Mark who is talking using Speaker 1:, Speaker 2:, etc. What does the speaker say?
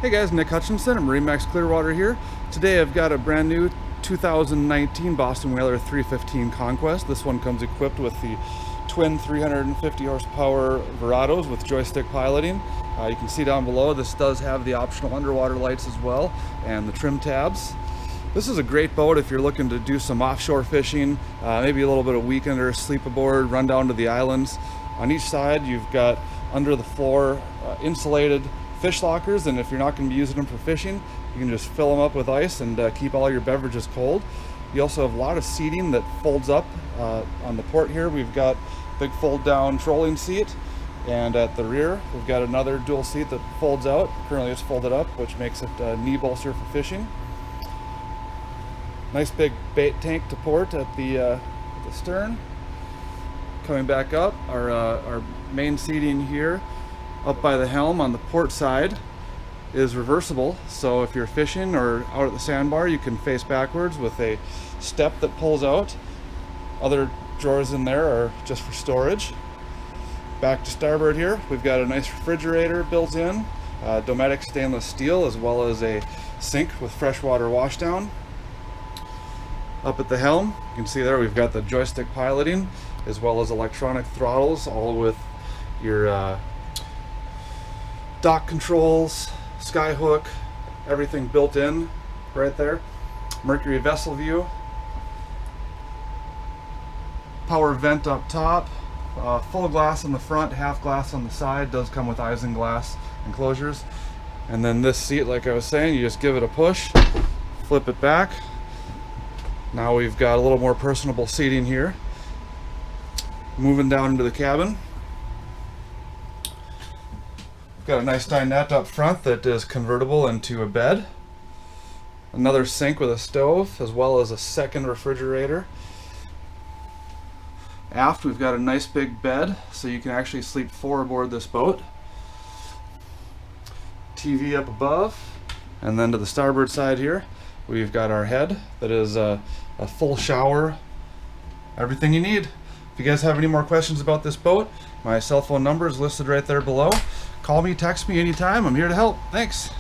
Speaker 1: Hey guys, Nick Hutchinson at MarineMax Clearwater here. Today I've got a brand new 2019 Boston Whaler 315 Conquest. This one comes equipped with the twin 350 horsepower Veratos with joystick piloting. You can see down below this does have the optional underwater lights as well and the trim tabs. This is a great boat if you're looking to do some offshore fishing, maybe a little bit of weekend or sleep aboard, run down to the islands. On each side you've got under the floor insulated fish lockers, and if you're not going to be using them for fishing, you can just fill them up with ice and keep all your beverages cold. You also have a lot of seating that folds up. On the port here we've got a big fold down trolling seat, and at the rear we've got another dual seat that folds out. Currently it's folded up, which makes it a knee bolster for fishing. Nice big bait tank to port at the stern. Coming back up, our main seating here up by the helm on the port side is reversible, so if you're fishing or out at the sandbar you can face backwards with a step that pulls out. Other drawers in there are just for storage. Back to starboard here we've got a nice refrigerator built in, Dometic stainless steel, as well as a sink with freshwater washdown. Up at the helm you can see there we've got the joystick piloting as well as electronic throttles, all with your dock controls, skyhook, everything built in right there. Mercury vessel view, power vent up top, full glass on the front, half glass on the side, does come with isinglass enclosures. And then this seat, like I was saying, you just give it a push, flip it back. Now we've got a little more personable seating here. Moving down into the cabin, got a nice dinette up front that is convertible into a bed. Another sink with a stove, as well as a second refrigerator. Aft we've got a nice big bed, so you can actually sleep 4 aboard this boat. TV up above, and then to the starboard side here we've got our head that is a full shower, everything you need. If you guys have any more questions about this boat, my cell phone number is listed right there below. Call me, text me anytime. I'm here to help. Thanks.